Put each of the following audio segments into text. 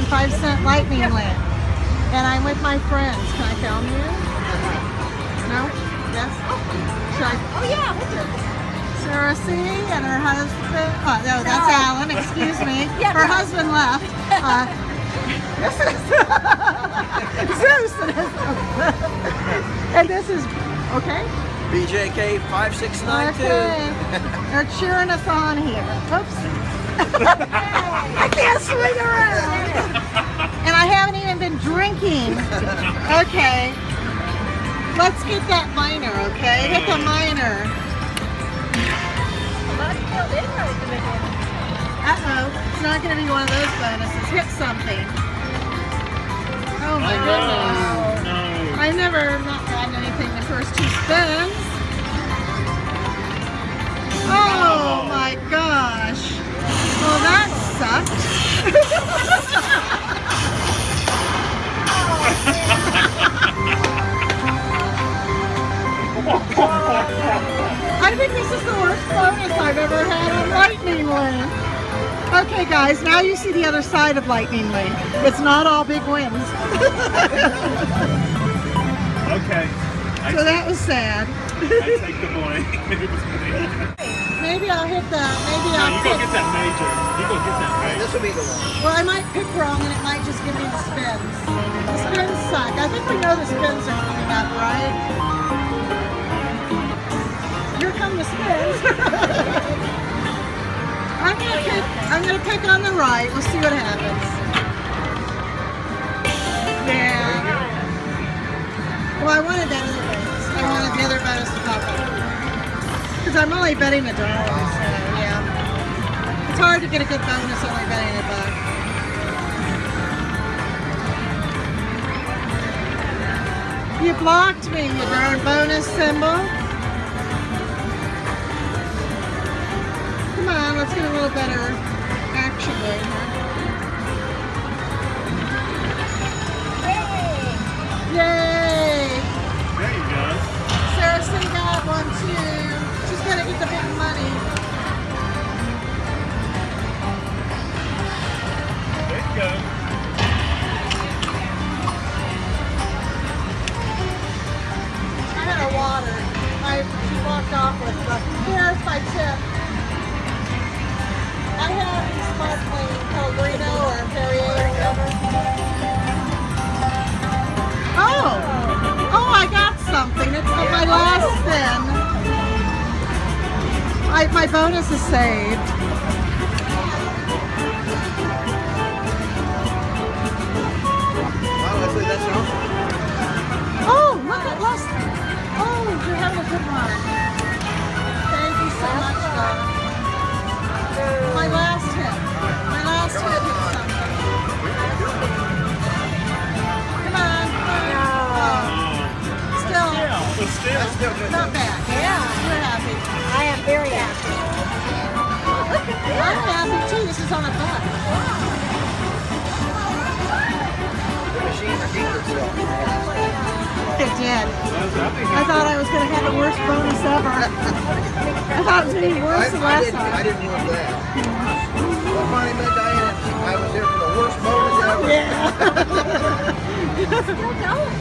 10 5-cent lightning lamp. And I'm with my friends. Can I film you? No? Yes? Should I? Oh yeah, we'll do it. Sarah C. and her husband. Oh, no, that's Alan. Excuse me. Yeah, her husband left. This is Zeus. And this is, okay? BJK 5692. Okay. They're cheering us on here. Oops. I can't swing around. And I haven't even been drinking. Okay. Let's get that minor, okay? Hit the minor. Uh-oh. It's not going to be one of those bonuses. Hit something. Oh my goodness. No. I never not gotten anything the first 2 spins. Oh my gosh. Well, that sucked. I think this is the worst bonus I've ever had on Lightning Lane. Okay guys, now you see the other side of Lightning Lane. It's not all big wins. Okay. So that was sad. I take the blame. Maybe I'll hit the, maybe No, I'll you go pick. get that major. You go get that major. This will be the one. Well, I might pick wrong and it might just give me the spins. The spins suck. I think we know the spins are coming up, right? Here come the spins. I'm gonna pick on the right. We'll see what happens. Yeah. Well, I wanted that other bonus. I wanted the other bonus to pop up. Because I'm only betting $1, so yeah. It's hard to get a good bonus only betting $1. You blocked me, you darn bonus symbol. Come on, let's get a little better action going here. Yay! There you go. Sarah C got one too. She's gonna get the big money. There you go. I had her water. She walked off with the, here's my tip. I have these sparkling Pellegrino or Perrier or whatever. Oh, I got something. It's on my last spin. My bonus is saved. Wow, that's awesome. Oh, look at last. Oh, you're having a good one. Thank you so much, God. My last hit. My last hit hit something. Come on. Oh, still, But still. That's still good. not bad. Yeah. We're happy. I am very happy. Look at this. I'm happy too. This is on a buck. The machine redeemed itself. It did. I thought I was going to have the worst bonus ever. I thought it was going to be worse than last I time. didn't want that. I finally met Diane. I was here for the worst bonus ever. Yeah. Still going.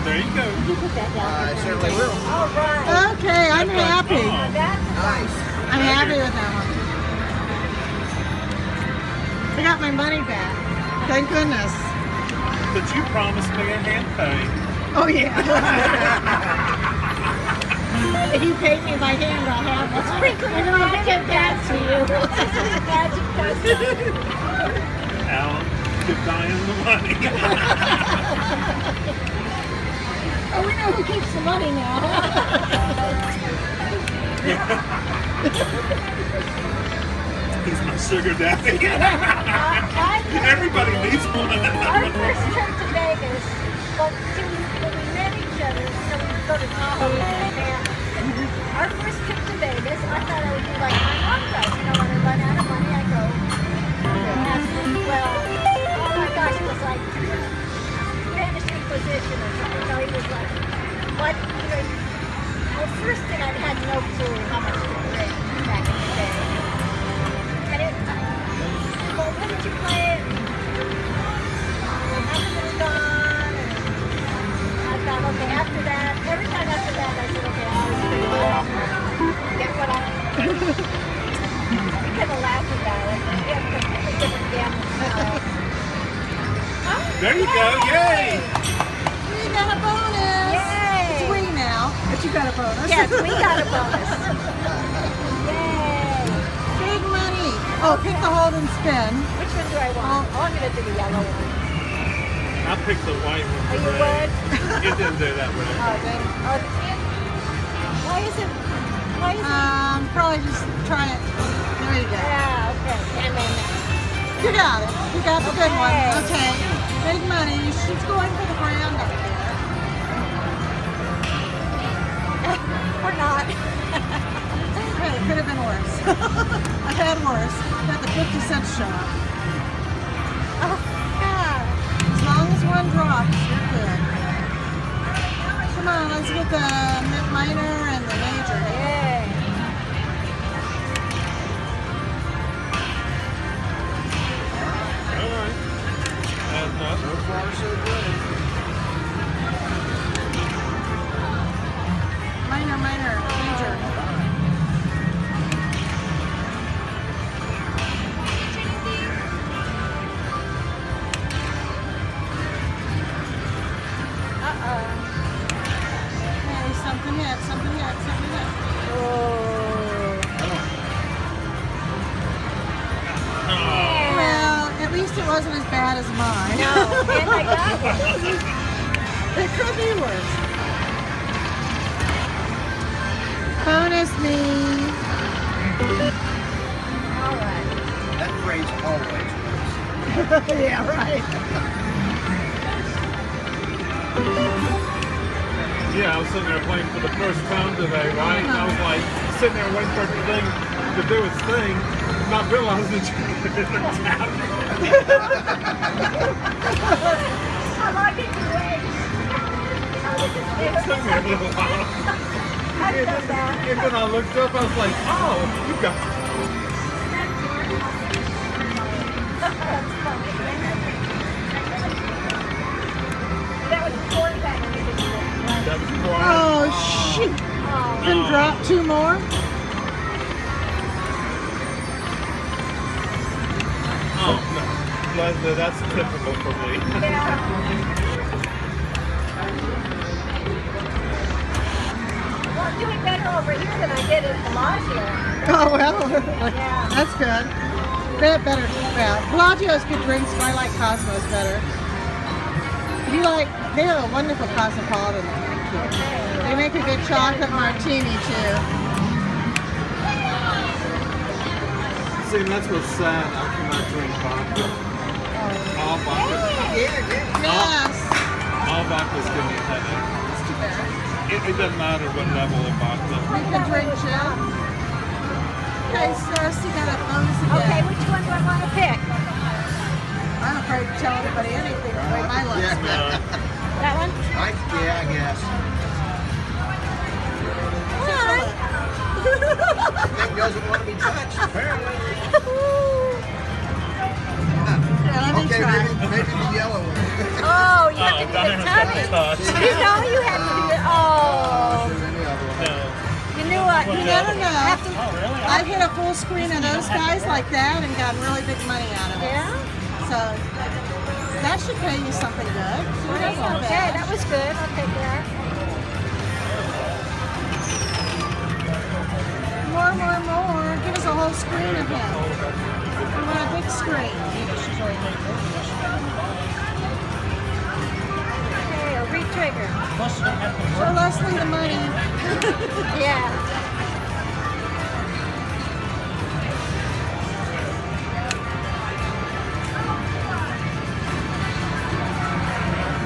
There you go. You put that down. I certainly will. All right. Okay, I'm happy. That's Nice. I'm happy with that one. I got my money back. Thank goodness. But you promised me a hand pay. Oh yeah. If you pay me by hand, I'll have a sprinkle and I'll give that to you. magic person. Alan, give Diane the money. Oh, we know who keeps the money now. He's my sugar daddy. Everybody needs one. Our first trip to Vegas, well, see, when we met each other, so we would go to Tahoe with my family. Our first trip to Vegas, I thought I would be like my mom does. You know, when I run out of money, I go. Well, oh my gosh, it was like Spanish Inquisition or something. So he was like, what? Well, first thing, I had no clue how much to bring back in the day. And it, well, we then you play it. After it's gone, and I thought, okay, after that, every time after that, I said, okay, I was pretty good. Get what I we kind of laugh about it. We have completely different gambling styles. There you go. Yay! We got a bonus. Yay! It's we now, but you got a bonus. Yes, we got a bonus. Yay! Big money. Oh, pick the hold and spin. Which one do I want? Oh, I'm going to do the yellow one. I picked the white one. Oh, you today. would? It didn't do that way. Oh, then. Oh, why is it? Why is it? Probably just try it. There you go. Yeah, okay. And then, You got it. You got the good one. Okay. Okay. Big money. She's going for the brand up there. or not. Hey, it could have been worse. I had worse. At the 50-cent shop. Oh, God. As long as one drops, you're good. Come on, let's get the minor and the major. Yay. All right. And So far, so good. Minor, major. Hey, something hit. Well, at least it wasn't as bad as mine. No, and I got it. It could be worse. Bonus me. All right. That phrase always works. Yeah, right. yeah, I was sitting there playing for the first time today, right? And I was like sitting there waiting for the thing to do its thing, not realizing that you could tap. I like it to wait. It took me a little while. I've done that. And then I looked up, I was like, oh, you got That was before that when we did it. that was quiet. Oh, shoot. Oh, Then drop two more. Oh, no. Leslie, that's typical for me. yeah. Well, I'm doing better over here than I did at Bellagio. Oh, well. Yeah. That's good. Better. Yeah. Bellagio's good drinks, but I like Cosmos better. They have a wonderful Cosmopolitan. They make a good chocolate martini, too. See, that's what's sad. I cannot drink vodka. All vodka. Yes. All vodka's give me a headache. That's too bad. It doesn't matter what level of vodka. We can drink, Jill. Okay, Cersei got a bonus again. Okay, which one do I want to pick? I'm afraid to tell anybody anything the way my life's been. That one? I guess. Thing doesn't want to be touched, apparently. Let me Okay, try. maybe the yellow one. Oh, you have to do the Diane's tummy. got touch. You know you have to do the, oh. Any other one. No. You knew what? You never know. Have to, I've hit a full screen of those guys like that and gotten really big money out of it. yeah? So that should pay you something good. So that's not Okay, bad. that was good. I'll take that. More. Give us a whole screen of him. We want a big screen. Okay, a re-trigger. Show Leslie the money. Yeah.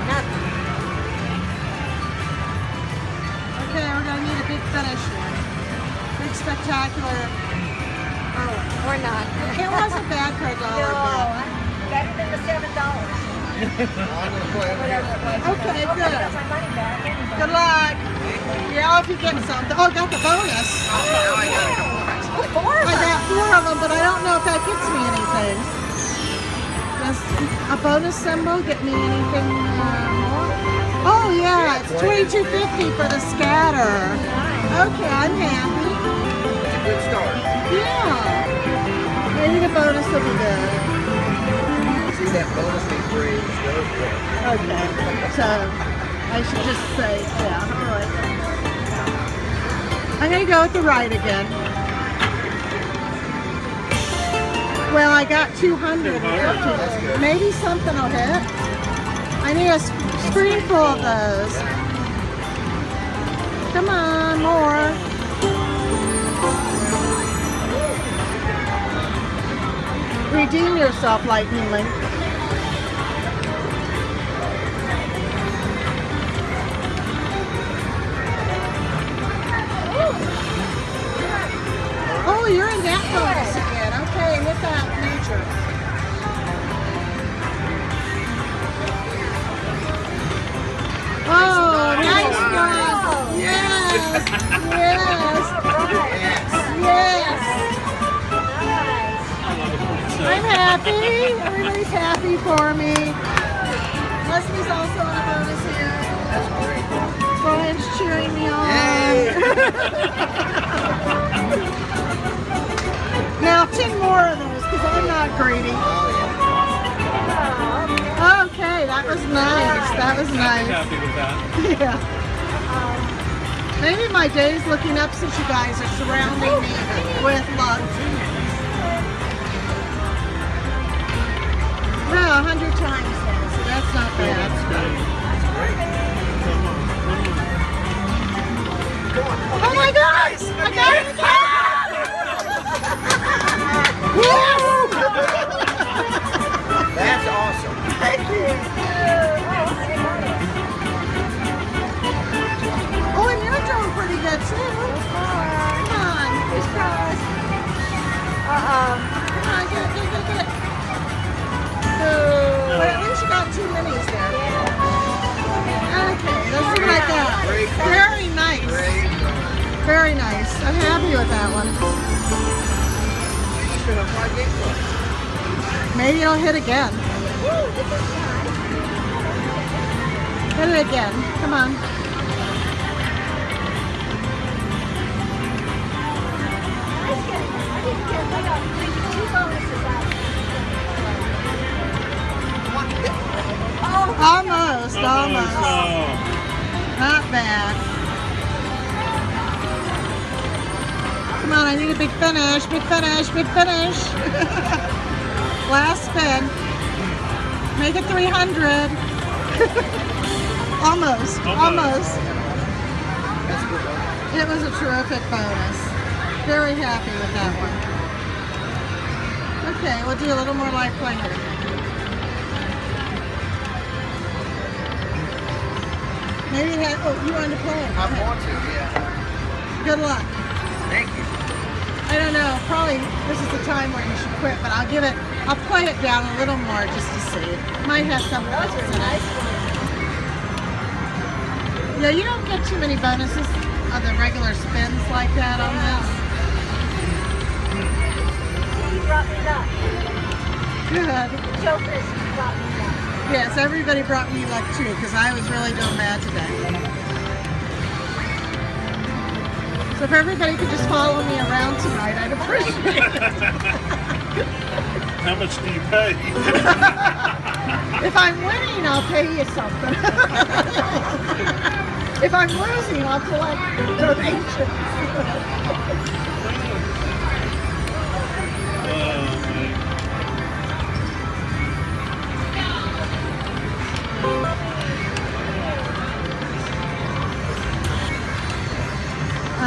Nothing. Okay, we're gonna need a big finish here. Big spectacular. Oh, Or not. it wasn't bad for a dollar No, better than the $7. I'm going to play it. Whatever it was. Okay, I good. got my money back anyway. Good luck. Yeah, if you get something. Oh, I got the bonus. Now I got a couple. Oh, four of I them. got 4 of them, but I don't know if that gets me anything. does a bonus symbol get me anything more? Oh yeah, it's $22.50 for the scatter. Okay, I'm happy. It's a good start. Yeah. Maybe the bonus will be good. See that bonus be free. Goes there. Okay. So I should just say, yeah, all right. I'm gonna go with the right again. Well, I got 200. Maybe something will hit. I need a screen full of those. Come on, more. Redeem yourself, Lightning Link. Oh, you're in that bonus again. Okay, hit that major. Oh, nice one. Yes, yes, yes. I'm happy. Everybody's happy for me. Leslie's also on a bonus here. That's great. Brian's cheering me on. Now 10 more of those because I'm not greedy. Okay, that was nice. That was nice. Happy with that. Yeah. Maybe my day's looking up since you guys are surrounding me with luck. Well, 100 times now, so that's not bad. Oh my gosh! I got it again! Yes! That's awesome. Thank you. Oh, and you're doing pretty good too. Come on. Come on, get it. Oh, but at least you got 2 minis there. Okay, let's see what I got. Very nice. Very nice. I'm happy with that one. Maybe it'll hit again. Hit it again. Come on. Almost. Not bad. Come on, I need a big finish. Last spin. Make it 300. Almost. It was a terrific bonus. Very happy with that one. Okay, we'll do a little more live play here. Maybe it had, oh, you wanted to play it. I want to, yeah. Good luck. Thank you. I don't know, probably this is the time where you should quit, but I'll play it down a little more just to see. Might have some else in it. Yeah, you don't get too many bonuses on the regular spins like that on this. Good. Yes, everybody brought me luck too, because I was really doing bad today. So if everybody could just follow me around tonight, I'd appreciate it. How much do you pay? If I'm winning, I'll pay you something. If I'm losing, I'll collect donations.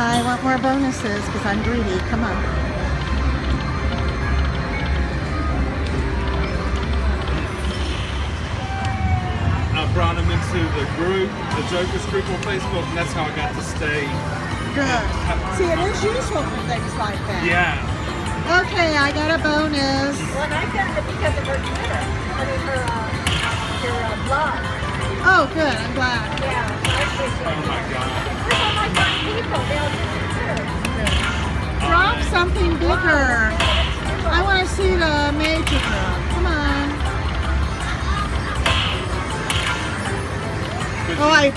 I want more bonuses because I'm greedy. Come on. I brought him into the group, the Jokers group on Facebook, and that's how I got to stay. Good. See, it is useful for things like that. Yeah. Okay, I got a bonus. Well, and I found it because of her Twitter. I mean, her blog. Oh, good. I'm glad. Yeah, I appreciate Oh it. my God. There's all my fun people. They'll do it too. Drop something bigger. I want to see the major drop. Come on. Oh, I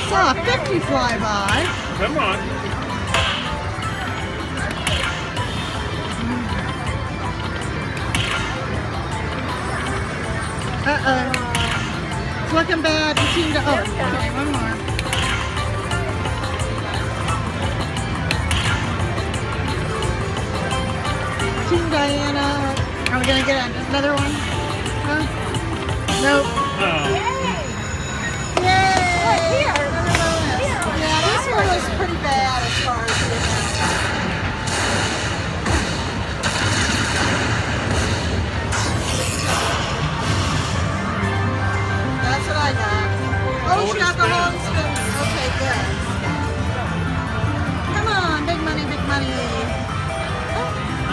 saw a 50 fly by. Come on. Uh-oh. It's looking bad. You seem to... Oh, okay, one more. Team Diana. Are we going to get another one? Huh? Nope. Oh. Yay! Yeah, this one was pretty bad as far as the amount. That's what I got. Oh, she got the whole spin. Okay, good. Come on, big money, big money.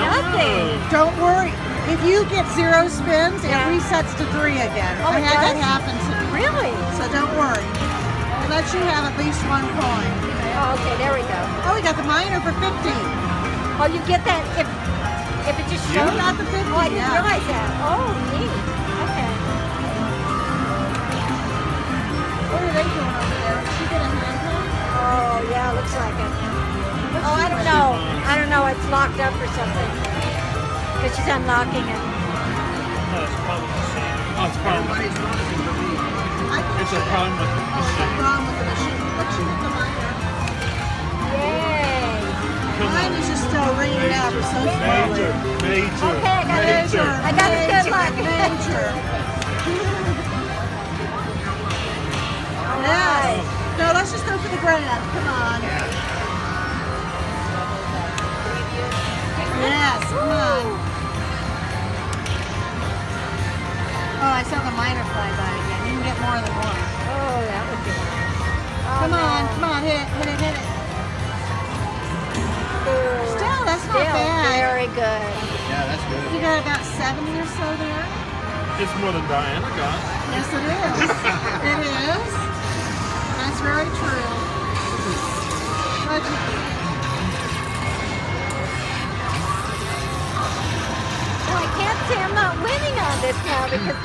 Nothing. Don't worry. If you get 0 spins, it resets to 3 again. Oh, I it had that does? happen to me. Really? So don't worry. It lets you have at least 1 coin. Oh, okay, there we go. Oh, we got the minor for 50. Oh, you get that if it just You shows? got the 50, Oh, I didn't yeah. realize that. Oh, neat. Okay. What are they doing over there? Did she get a hand pump? Oh, yeah, looks like it. Oh, I don't know. I don't know. It's locked up or something. Because she's unlocking it. Oh, it's probably the machine. Oh, it's probably Everybody's running for me. it's a problem with the What's machine. wrong with the machine? But she hit the minor. Yay. Mine is just still ringing up so slowly. Major. Okay, I got it. Major. I got the good luck. Major. All Yes. right. No, let's just go for the grand. Come on. Yes, come on. Oh, I saw the minor fly by again. You can get more than one. Oh, that would be nice. Oh, Come on, no. come on, hit it, hit it, hit it. Ooh. Still, that's not Still bad. very good. Yeah, that's good. You got about 70 or so there. It's more than Diana got. Yes, it is. It is. That's very true. But Well, I can't say I'm not winning on this now because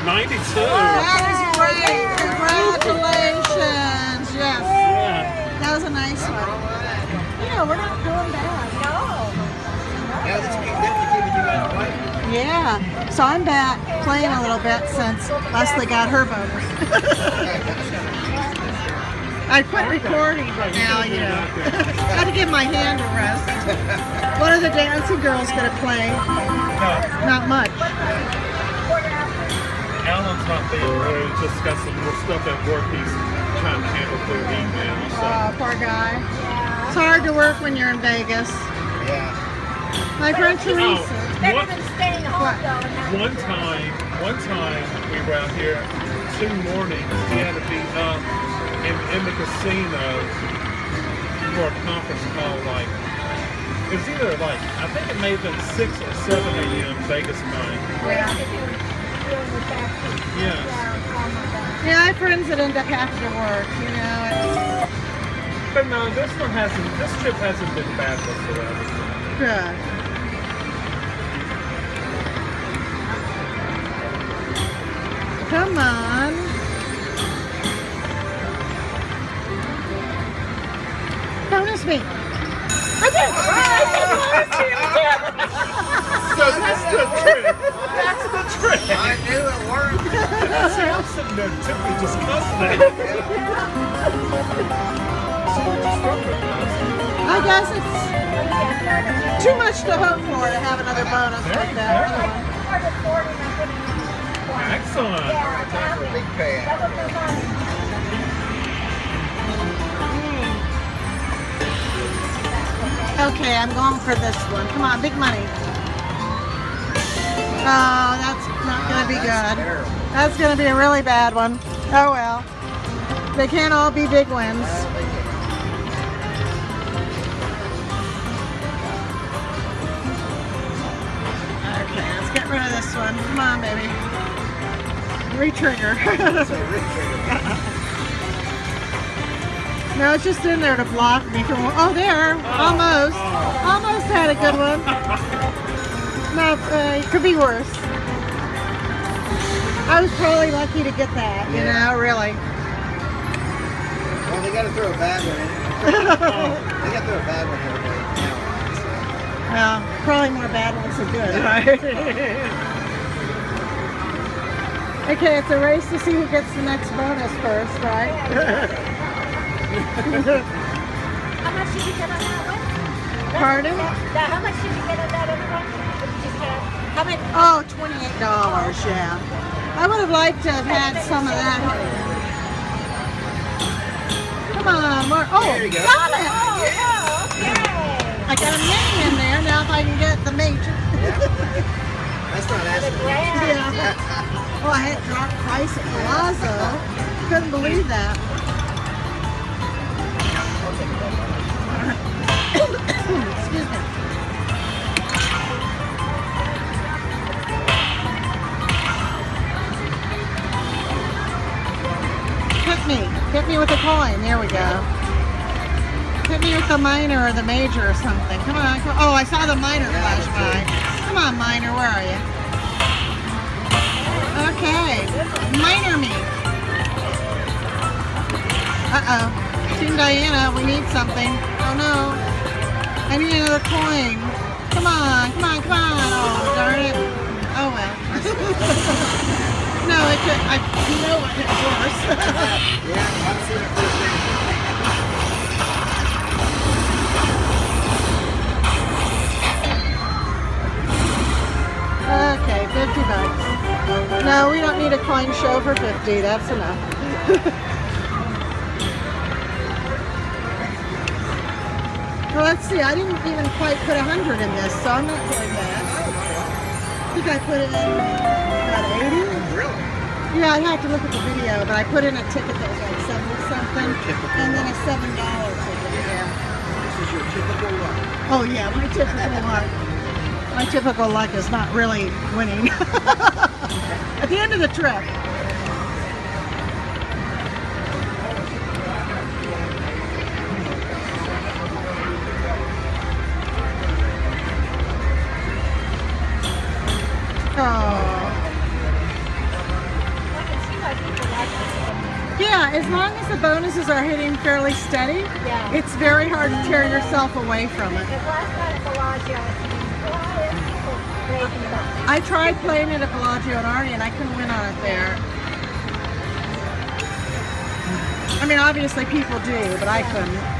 92. that is great. Congratulations. Yes. Yeah. That was a nice one. You know, we're not doing bad. Yeah, that's definitely keeping you guys awake. Yeah. So I'm back playing a little bit since Leslie got her bonus. I quit recording, but now, you know, got to give my hand a rest. What are the dancing girls going to play? No, Not much. Alan's not being rude. Just got some more stuff at work he's trying to handle through email. So. Oh, poor guy. It's hard to work when you're in Vegas. Yeah. My friend Teresa. better What? than staying home though. and One time we were out here 2 mornings. We had to be up in the casino for a conference call. Like it was either like I think it may have been 6 or 7 a.m. Vegas time. doing the factory. Yes. Yeah, oh my God. Yeah, I have friends that end up having to work, you know. But no, this trip hasn't been bad whatsoever. It's good. Come on. Bonus me. I did. So that's the trick. That's the trick. I knew it worked. See, I'm sitting there tipping, just cussing. I guess it's too much to hope for to have another bonus like that. Excellent. Time for a big pad. Okay, I'm going for this one. Come on, big money. Oh, that's not going to be That's good. terrible. That's going to be a really bad one. Oh well. They can't all be big wins. Well, they can't. Okay, let's get rid of this one. Come on, baby. Re-trigger. Say Rick trigger. No, it's just in there to block me from. Oh, there. Almost. Almost had a good one. No, it could be worse. I was probably lucky to get that, you know, really. Well, they got to throw a bad one in. They got to throw a bad one in every now and then. Well, probably more bad ones than good, right? Okay, it's a race to see who gets the next bonus first, right? How much did you get on that one? Pardon? How much did you get on that other one? What did you say? How much? Oh, $28, yeah. I would have liked to have had some of that. Come on, more. Oh, There you go. got it! Oh, okay. I got a mini in there, now if I can get the major. That's not asking. Yeah. Oh, I had dropped price at Palazzo. Couldn't believe that. Excuse me. Hit me with a coin. There we go. Hit me with the minor or the major or something. Come on. Oh, I saw the minor flash by. Come on, minor. Where are you? Okay. Minor me. Uh-oh. Team Diana, we need something. Oh, no. I need another coin. Come on. Come on. Come on. Oh, darn it. Oh, well. No, it could, you know what, it's worse. Yeah, I've seen it firsthand. Okay, $50. No, we don't need a coin show for 50. That's enough. Well, let's see. I didn't even quite put 100 in this, so I'm not doing that. I think I put it in about 80. Really? Yeah, I'd have to look at the video, but I put in a ticket that was like 70 something, and then a $7 ticket. Yeah. This is your typical luck. Oh yeah, my typical luck. My typical luck is not really winning. At the end of the trip. Oh. Yeah, as long as the bonuses are hitting fairly steady, Yeah. it's very hard to tear yourself away from it. Because last night at Bellagio, people raising the money. I tried playing it at Bellagio and Arnie and I couldn't win on it there. I mean, obviously people do, but I couldn't.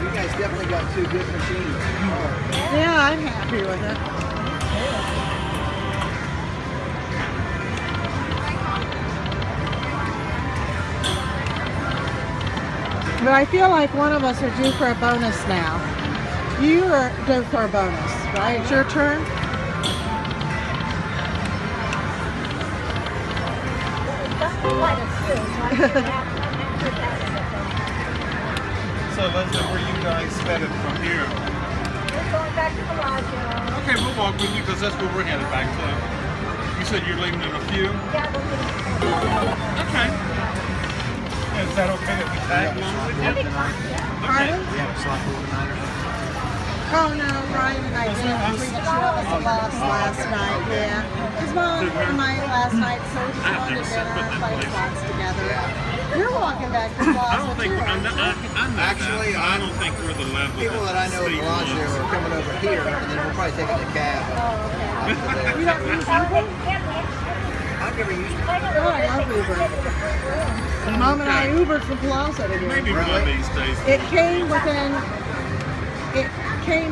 You guys definitely got two good machines. Yeah, I'm happy with it. But I feel like one of us are due for a bonus now. You are due for a bonus, right? It's your turn? Quite a few, so I figured out So let's know where you guys headed from here. we're going back to Bellagio. Okay, we'll walk with you because that's where we're headed back to. You said you're leaving in a few? Yeah, we're going Okay. Is that okay if we tag along with you? to yeah. Pardon? We have a slot organizer. Oh no, Ryan and I didn't. We two of us lost last night, yeah. His mom and I last night, so we just wanted dinner and play slots together. You're walking back to I Plaza don't think too, I aren't know, you? I know Actually, that, but I don't think we're the level. People that I know at Steve Bellagio wants. are coming over here, and then we'll probably take a cab. You don't use Uber? I've never used it. Oh, I love Uber. The moment I Ubered from Plaza to here. Maybe one of these days. It came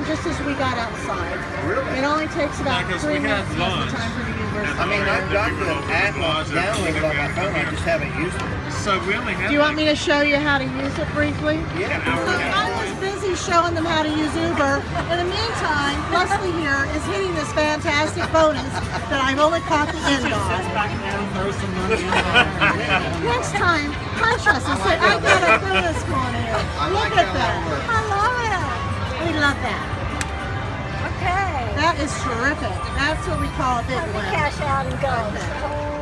just as we got outside. Really? It only takes about Yeah, 'cause 3 we had minutes most of lunch. the time for the Ubers. I mean, I've got the app downloaded on my phone. I just haven't used it. So we only have. Do you want me to show you how to use it briefly? Yeah. So I was busy showing them how to use Uber. In the meantime, Leslie here is hitting this fantastic bonus that I've only caught the end on. Next time, punch us and say, I got a bonus going here. I Look like at how that. that works. I love it. We love that. Okay. That That is terrific. That's what we call a big We win. cash out and go. Okay.